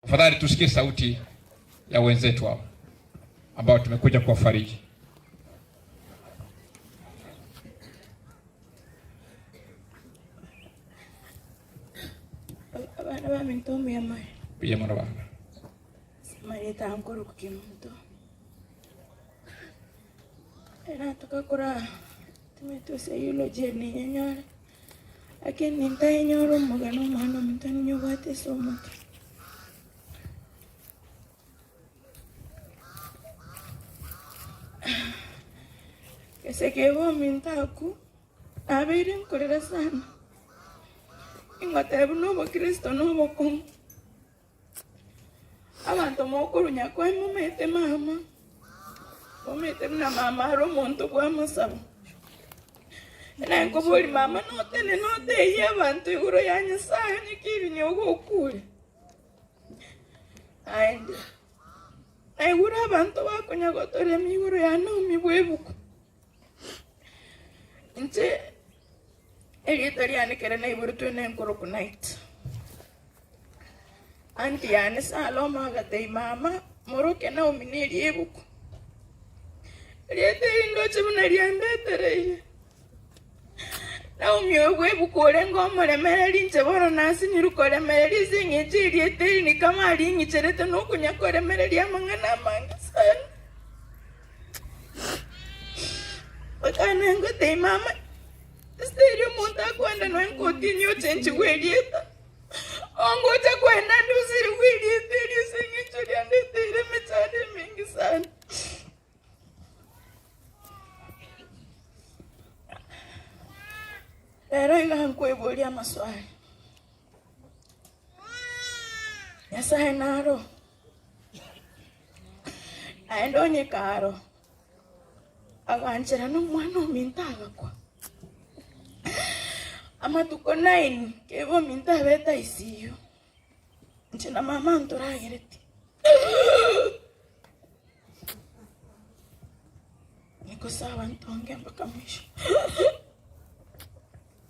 Tafadhali tusikie sauti ya wenzetu hao ambao tumekuja kuwafariji. Abana ba mintomi ya mai. Pia mwana baba. Marita ankoro kukimuntu. Era tukakora tumetose yulo jeni nyanyara. Lakini nitanyoro mugano mwana mtani nyobate somoto. Kese kevo mintaku abiri nkorera sana. Ingotebu nobo Kristo nobo kong. Abantu mokuru nyakwe mumete mama. Mumete na mama ro muntu kwa musabo. Na nkobori mama no tele no te ye abantu iguro yanya sayo nikibi ni ogokure. Aende. Ai gura abantu bakonya gotore mi iguro yana mi bwebuko. Nje Italian kere na iburu tuene nkoro night. Anti yani salo magate mama moroke na uminiri ebuku. Riete indo chimuna riambetere. Na umyo ebuku orengo moremere nche boro nasi nyirukore mere zingi riete ni kama ringi cherete no kunya kore mere riamangana manga sana. Bakana ngote mama Stereo monta kwenda no continue change kwelieta. Ongoja kwenda ndusiri kwelieta ili singi churi andetire mechade mingi sana. Lero igankwe bolia maswali. Nyasaye naro. Aendonye karo. Aganchira no mwana mintaga kwa. Ama tuko 9 kevo minta beta isiyo. Nchina mama ntoragireti. Niko sawa ntonge mpaka mwisho.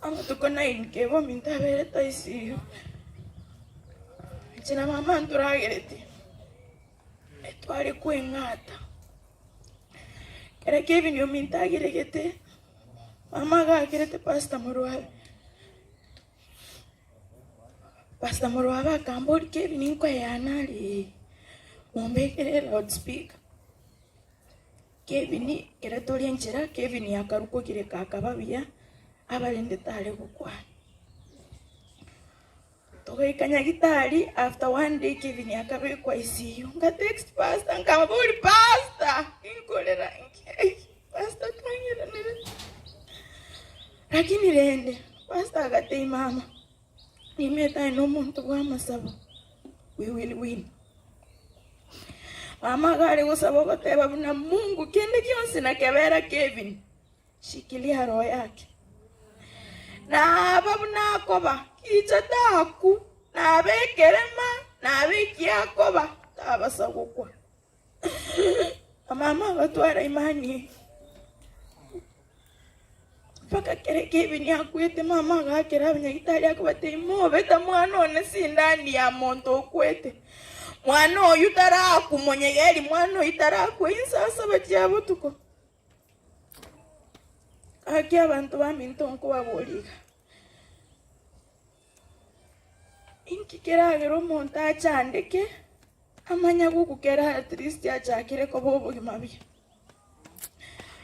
Ama tuko 9 kevo minta beta isiyo. Nchina mama ntoragireti. Etwari kwengata. Kera Kevin yo minta giregete. Mama ga girete pasta morwa. Pasta morwa kambori Kevin inko yanali. Mombe kere loudspeaker. Kevin kere tori nchira Kevin yakaruko kire kakababia abalende tale gukwa. Togo ikanya gitari after one day Kevin yakabe kwa ICU. Nga text pasta nkambori pasta inkolera nke. Pasta kanyera nere. Lakini rende pasta agate mama. Nimeta no muntu kwa masabo. We will win. Mama gari gusaba goteba na Mungu kende kionsi na kebera Kevin. Shikilia roho yake. Na babu na koba kichataku na bekerema na bekiakoba tabasagukwa. Mama batwara imani. Paka kere Kevin yakwete mama gakera abanyagitari akubate mo beta mwana one sindani ya monto kwete. Mwana oyu taraku monyegeri mwana itaraku insasa batyabo tuko. Aki abantu bamintonko baboliga. Inki keragero monta achandeke amanya gukukera at least achakire ko bobo gimabi.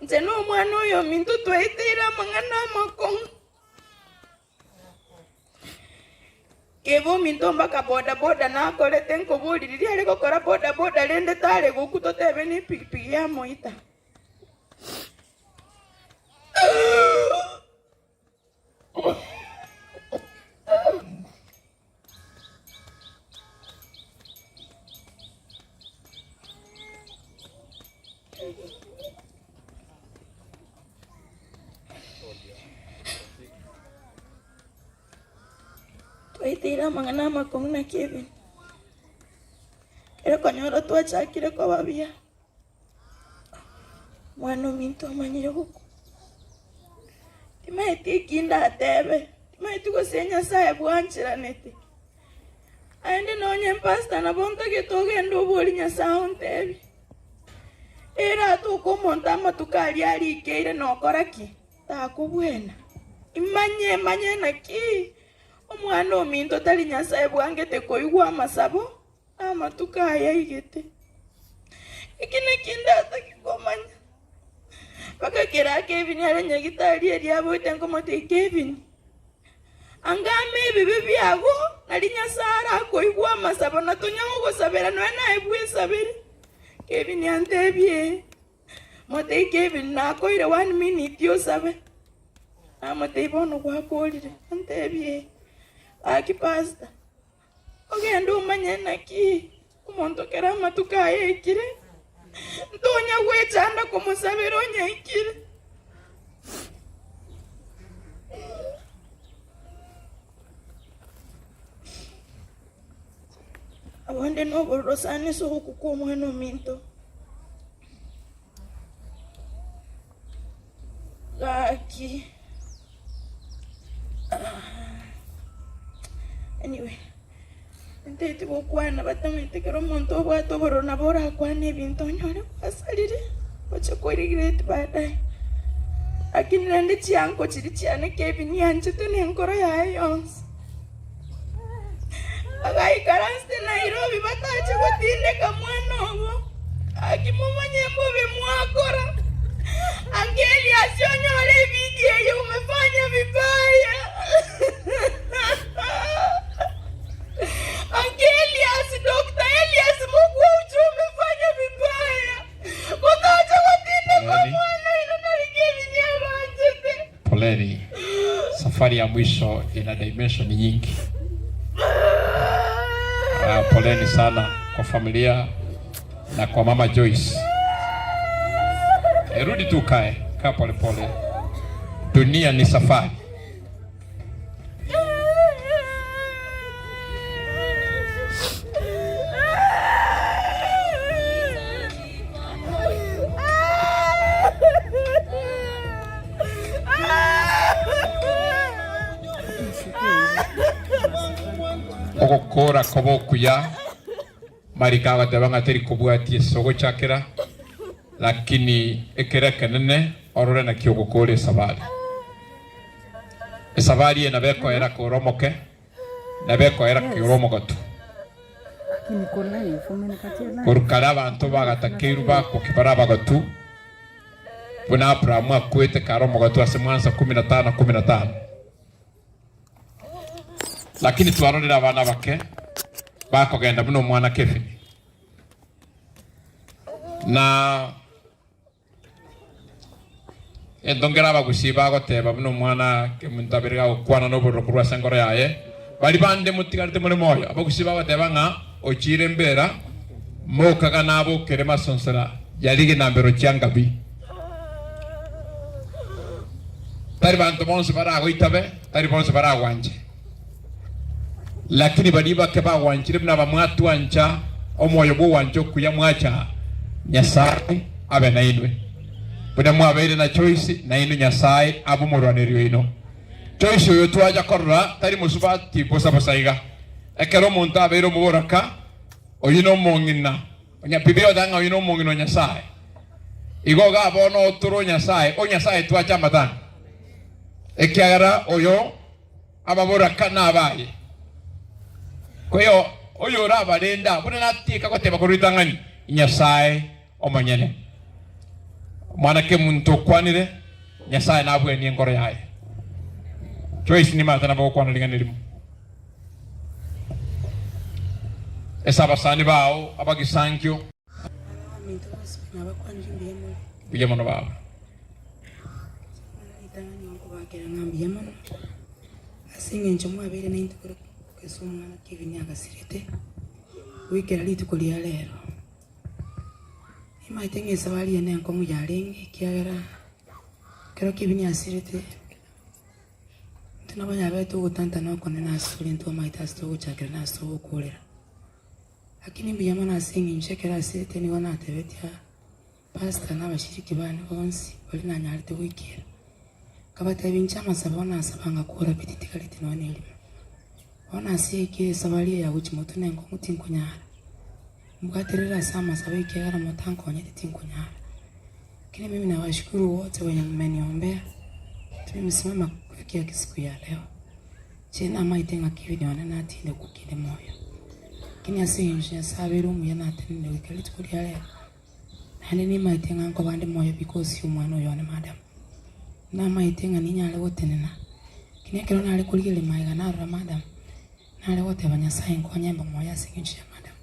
Nze no mwana oyo mintu tweitira mangana makong. Kevo mintu mbaka boda boda na kore tenko bodi diri ale kokora boda boda lende tale gokuto tebe ni pipi ya moita. Twaitira mangana makong na Kevin. Kero konyoro twachakire kwa babia. Mwana mintu amanyire guku. Timaiti kinda atebe. Timaiti gosenya sae bwanchira nete. aende nonye pastor na bonta getoge ndo boli Nyasaye ontebi era tukumonta amatukali alikeire nokora ki takubwena imanye naki omwana ominto tali Nyasaye bwangete koigwa amasabo amatukaya igete ikine kindata kikomanya baka kera Kevin aranya gitari eriabo itenkomote Kevin angame bibi byago nali Nyasaye akoigwa amasabo natonyango gosabera nwana ebwe sabere Kevin yantebye mote Kevin na koire 1 minute yo sabe amote ibono kwa kolire antebye aki pasta ogendo umanye naki umuntu kera matuka ekire ntonya gwechanda kumusabero nyekire abonde no borosani so kuko no minto laki anyway ntete bokwana batamete kero monto bwato borona bora kwane bintonyore asalire bache kori great badai akinande chianko chiri chiane Kevin yanje tene nkoro yae yons agai karaste Nairobi batache gotinde kamwanobo akimumanye mbobe mwakora angeli asionyore video ye umefanya vibaya Angelias, Dr. Elias Mungu umefanya vibaya batache gotinde kamwana inonarigeni nyabanje poleni. Safari ya mwisho ina dimension nyingi. Poleni sana kwa familia na kwa mama Joyce. Rudi tu kaa pole pole. Dunia ni safari. Okokora kobokuya marikaga tabanga teri kubwati sogo chakera lakini ekera kanene orore na kyogokore sabari ena beko era koromoke na beko era kiromogatu lakini kona ifumene katela kurkara bantu bagatakiru bako kibaraba gatu buna Abraham akwete karomogatu asemwanza 15 lakini twarorera abana bake bakogenda muno mwana Kevin na endongera bagusiba goteba muno mwana kemuntabirga okwana no borokurwa sangoro yaye bali bande mutigarite muri moyo abagusiba bateba nga ochire mbera mokaga nabo kerema sonsera yalige nambero cyangabi tari bantu bonse barago itabe tari bonse barago wanje lakini baliba keba wanjire na bamwatu ancha omoyo bwo wanjo kuya mwacha Nyasaye abe nainwe buna mwabere na Choice nainu Nyasaye abu murwaniriyo ino Choice yo twaja korra tari musuba tipo sabasaiga ekero monta abero muboraka oyino mongina onya bibio danga oyino mongino Nyasaye igoga bono turo Nyasaye o Nyasaye twacha matana ekiagara oyo ababoraka nabaye koyo oyo rabarenda buna natika koteba kuritangani Nyasaye omanyene mwana ke muntu kwanire Nyasaye nabwe ni ngoro yaye Choice ni mata nabo kwana linganirimu esaba sani bao abagisankyo bijamo no baba itangani ngo bakera ngambiyemo asinge nchomo abere na intukuru kesumwana Kevin agasirete wikera litukuli ya lero imaitenge sawali ene nkomu yalengi kiagera kero Kevin asirete tunabanya betu gutanta no konena asuri nto maita sto chakera na sto kolera lakini mbiyama na singi nshekera asirete ni wana tebetia pastor na bashiriki bane bonsi bali na nyarite wikera kabata bincha masabona asabanga kora pititikaliti no neli ona sieke sabali ya uchimoto nengo mutinkunyara mkatirira sama sabai kiagara motanko nyeti tinkunyara. Kini mimi nawashukuru wote wenye mmeniombea tumesimama kufikia siku ya leo. Chena maitenga kividi wanana atinde kukide moyo. Kini asinje sabiru muyana atinde wikalitu kulia leo. Hane ni maitenga nko bande moyo because you mwano yone madam. Na maitenga ni nyale wote nena. Kini kero nale kuligile maiga nara madam. Nale wote banyasaye nko nyemba moyo asinje madam.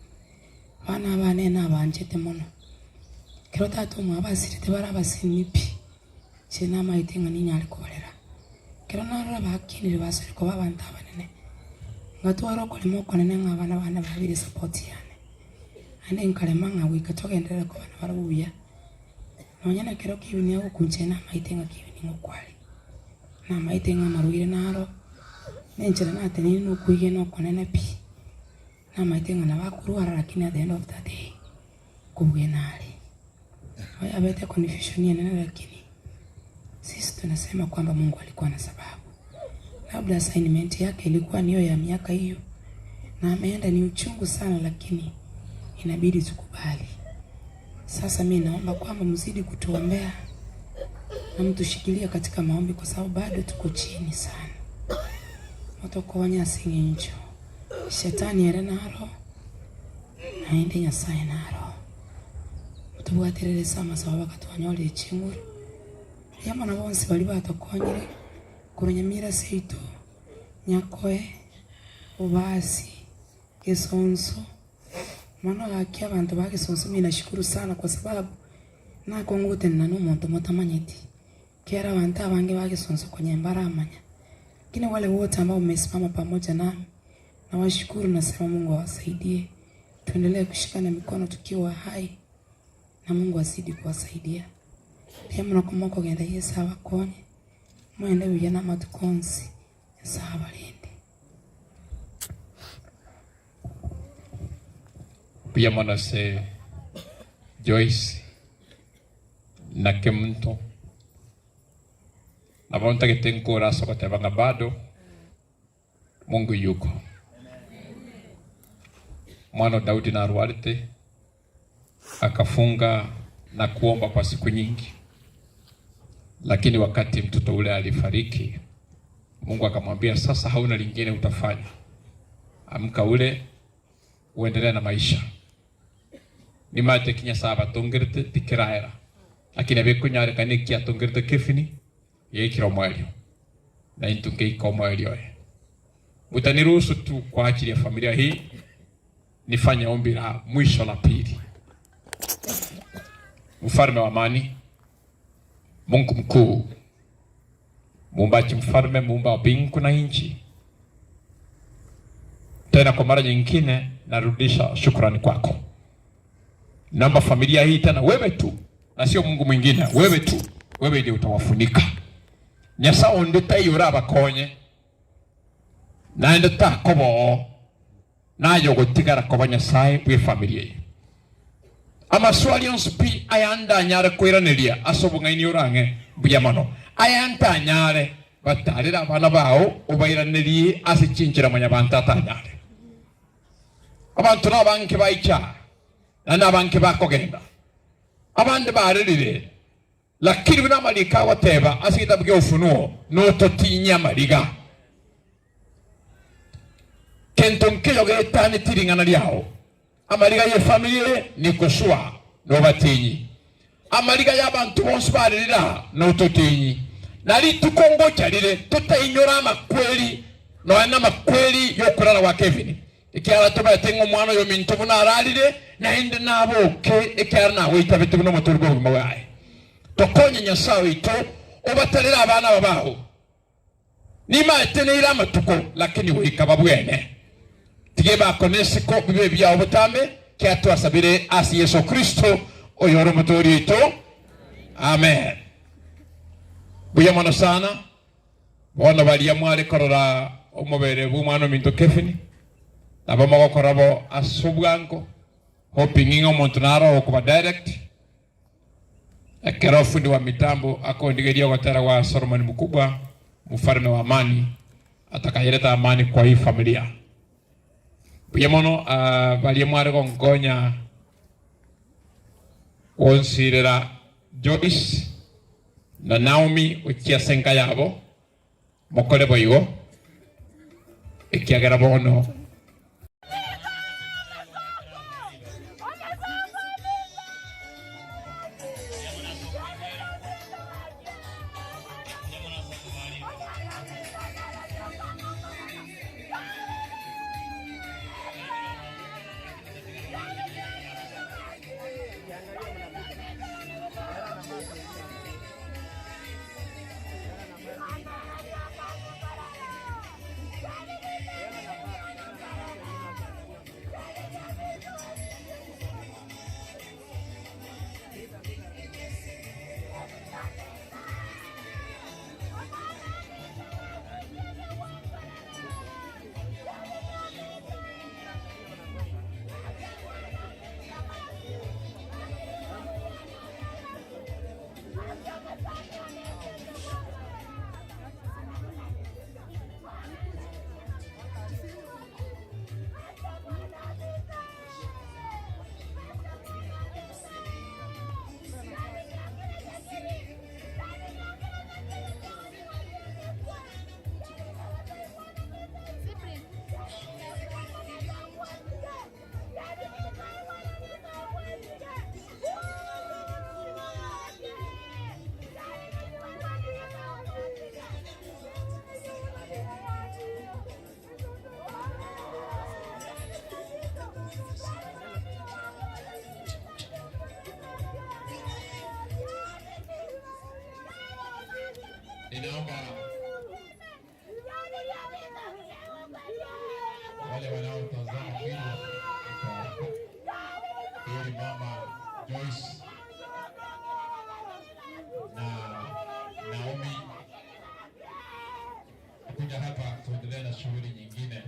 Bana bane na banjete mono. Kero tatu mwabasirite barabasinipi. Chena maitenga ni nyale kubalera. Kero nara bakinire basore ko babanta banene. Ngatwaro ko limo konene ngabana bana babiri support yani. Ane nkalema ngawe katogendera ko bana barabuya. Nonyana kero kibini yako kunchena maitenga kibini ngokwali. Na maitenga maruire naro. Nenchera nate ni no kuige no konene pi. Na maitenga na bakuru lakini at the end of the day kubugenali. Haya bete confusion yana lakini sisi tunasema kwamba Mungu alikuwa na sababu. Labda assignment yake ilikuwa niyo ya miaka hiyo. Na ameenda ni uchungu sana lakini inabidi tukubali. Sasa mimi naomba kwamba mzidi kutuombea na mtushikilia katika maombi kwa sababu bado tuko chini sana. Motokonya singinjo. Shetani era naro. Naende Nyasaye naro. Tubuaterere sama sababu katwanyole chinguru. Yama na bonse bali batokonyire kurunyamira seito nyakoe ubasi kesonso mano akia abantu bakesonso. Mimi nashukuru sana kwa sababu nako ngote nanu muntu mutamanyeti kera abantu abange bakesonso kwenye mbaramanya. Lakini wale wote ambao mmesimama pamoja nami nawashukuru, nasema Mungu awasaidie. Tuendelee kushikana mikono tukiwa hai na Mungu azidi kuwasaidia. Pia mnakumbuka kwenda Yesu abakonye. Mwende vijana matukonzi. Yesu abalinde. Pia mwanase Joyce na Kemto. Na bonta kitengo rasa kwa tebanga bado Mungu yuko. Mwana Daudi na Arwarite akafunga na kuomba kwa siku nyingi. Lakini wakati mtoto ule alifariki, Mungu akamwambia sasa hauna lingine utafanya. Amka ule uendelee na maisha. Ni mate kinya saba tongerte tikiraera. Lakini abekunyare kanikia tongerte kefini yekiro mwelio. Na intunge iko mwelio. Mutaniruhusu tu kwa ajili ya familia hii nifanye ombi la mwisho la pili. Mfalme wa amani, Mungu mkuu, muumbaji mfalme, muumba wa mbingu na nchi. Tena kwa mara nyingine narudisha shukrani kwako. Naomba familia hii tena wewe tu na sio Mungu mwingine, wewe tu. Wewe ndiye utawafunika. Nyasaye ndeta yura bakonye. Na ndeta kobo. Na yogo tigara koba Nyasaye bwe familia hii. Amaswali yonsupi ayanda anyare kwiraniria asobunga ini urange buyamano ayanta anyare batarira abana bawo ubairanirie asichinjira manyabanta atanyare abantu nabanke baicha na abanke bakogenda abandi baririre lakini bina malika wateba asita bwe ufunuo no totinya maliga kentonke yogetani tiringana lyao. Amaliga ye familie ni kusua no batinyi. Amaliga y'abantu bonse baririra no totinyi. Nali tukongo cyarire tutayinyora makweli no ana makweli yo kurara wa Kevin. Ikiara tubatengo mwana yo mintu buna ararire na inde nabo ke ikiara na wita bitu no motorgo mawaye. Tokonye Nyasaye ito obatarira abana babaho. Nima etenera amatuko lakini wikababwene. Tigeba konesiko bibe bya obutambe kyatu asabire asi Yesu Kristo oyoro motori ito. Amen. Buyamano sana. Bona bali yamwale korora omubere bumwana minto Kevin. Nabama gokorabo asubwango hoping ingo montunaro okuba direct. Ekero fundi wa mitambo akondigeria gotera wa Solomon mkubwa mfalme wa amani atakayeleta amani kwa hii familia. Buyemono bali mware gongonya wonsirera Joyce na Naomi ukia senka yabo mokole boigo ikiagera bono Ninaomba wale wanaotazama video ili mama Joyce na Naomi kuja hapa tuendelee na shughuli nyingine.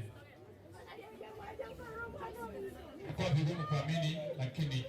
Kwa vigumu kuamini, lakini